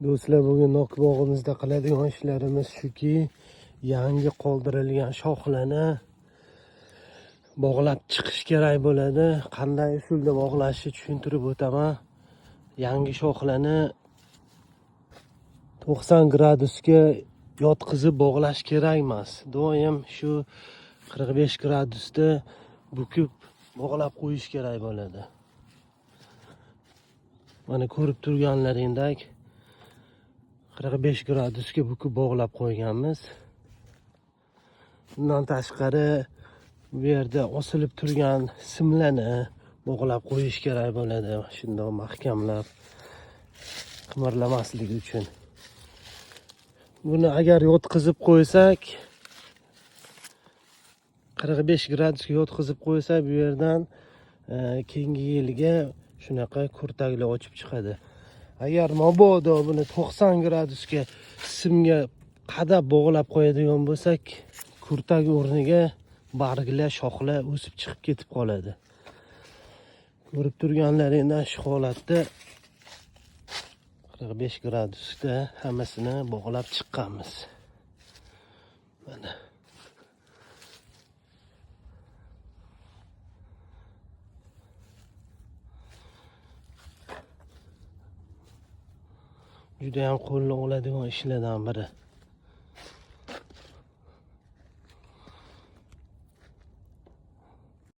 Do'stlar, bugun nok bog'imizda qiladigan ishlarimiz shuki, yangi qoldirilgan shoxlarni bog'lab chiqish kerak bo'ladi. Qanday usulda bog'lashni tushuntirib o'taman. Yangi shoxlarni 90 gradusga yotqizib bog'lash kerak emas. Doim shu 45 gradusda bukib bog'lab qo'yish kerak bo'ladi. Mana ko'rib turganlaringdek 45 gradusga bukib bog'lab qo'yganmiz. Bundan tashqari bu yerda osilib turgan simlarni bog'lab qo'yish kerak bo'ladi. Shundoq mahkamlab qimirlamasligi uchun. Buni agar yotqizib qo'ysak, 45 gradusga yotqizib qo'ysak, bu yerdan keyingi yilga shunaqa kurtaklar ochib chiqadi. Agar mabodo buni 90 gradusga simga qadab bog'lab qo'yadigan bo'lsak, kurtak o'rniga barglar, shoxlar o'sib chiqib ketib qoladi. Ko'rib turganlaringdan shu holatda 45 gradusda hammasini bog'lab chiqqanmiz. Mana juda ham qo'lga oladigan ishlardan biri.